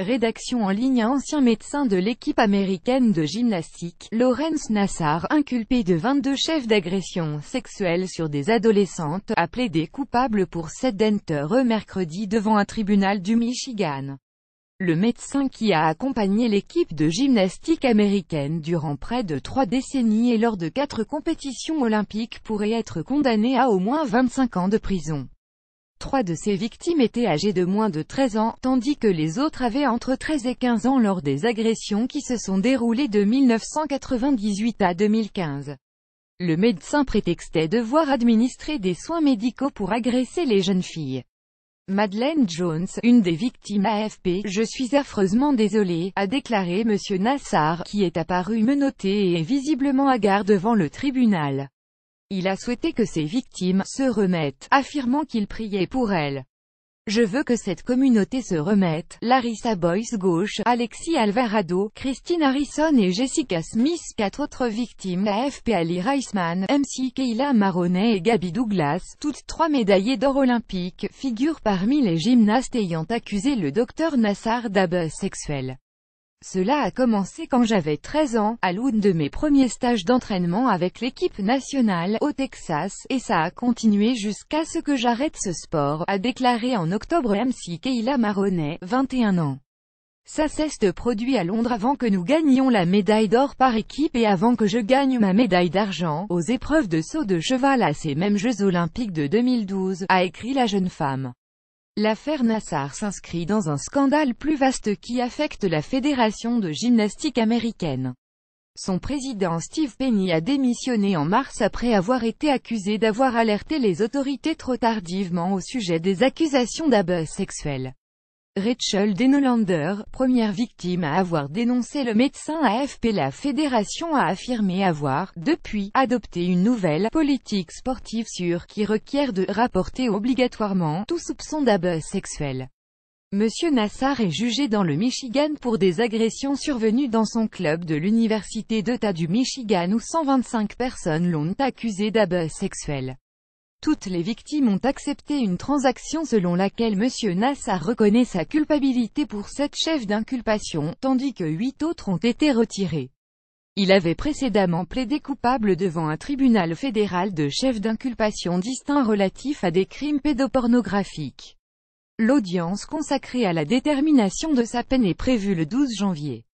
Rédaction en ligne. Ancien médecin de l'équipe américaine de gymnastique, Lawrence Nassar, inculpé de 22 chefs d'agression sexuelle sur des adolescentes, a plaidé coupable pour 7 d'entre eux mercredi devant un tribunal du Michigan. Le médecin qui a accompagné l'équipe de gymnastique américaine durant près de 3 décennies et lors de 4 compétitions olympiques pourrait être condamné à au moins 25 ans de prison. 3 de ces victimes étaient âgées de moins de 13 ans, tandis que les autres avaient entre 13 et 15 ans lors des agressions qui se sont déroulées de 1998 à 2015. Le médecin prétextait devoir administrer des soins médicaux pour agresser les jeunes filles. Madeleine Jones, une des victimes AFP, « Je suis affreusement désolé », a déclaré M. Nassar, qui est apparu menotté et visiblement hagard devant le tribunal. Il a souhaité que ses victimes se remettent, affirmant qu'il priait pour elles. « Je veux que cette communauté se remette. » Larissa Boyce Gauche, Alexis Alvarado, Christine Harrison et Jessica Smith. 4 autres victimes AFP, Ali Reisman, MC Kayla Maroney et Gabby Douglas, toutes 3 médaillées d'or olympiques, figurent parmi les gymnastes ayant accusé le Dr Nassar d'abus sexuel. Cela a commencé quand j'avais 13 ans, à l'une de mes premiers stages d'entraînement avec l'équipe nationale, au Texas, et ça a continué jusqu'à ce que j'arrête ce sport, a déclaré en octobre MC Kayla Maroney, 21 ans. Ça s'est produit à Londres avant que nous gagnions la médaille d'or par équipe et avant que je gagne ma médaille d'argent, aux épreuves de saut de cheval à ces mêmes Jeux olympiques de 2012, a écrit la jeune femme. L'affaire Nassar s'inscrit dans un scandale plus vaste qui affecte la Fédération de gymnastique américaine. Son président Steve Penny a démissionné en mars après avoir été accusé d'avoir alerté les autorités trop tardivement au sujet des accusations d'abus sexuels. Rachel Denolander, première victime à avoir dénoncé le médecin AFP. La fédération a affirmé avoir, depuis, adopté une nouvelle politique sportive sûre qui requiert de rapporter obligatoirement tout soupçon d'abus sexuel. Monsieur Nassar est jugé dans le Michigan pour des agressions survenues dans son club de l'université d'État du Michigan où 125 personnes l'ont accusé d'abus sexuels. Toutes les victimes ont accepté une transaction selon laquelle M. Nassar reconnaît sa culpabilité pour 7 chefs d'inculpation, tandis que 8 autres ont été retirés. Il avait précédemment plaidé coupable devant un tribunal fédéral de chefs d'inculpation distincts relatifs à des crimes pédopornographiques. L'audience consacrée à la détermination de sa peine est prévue le 12 janvier.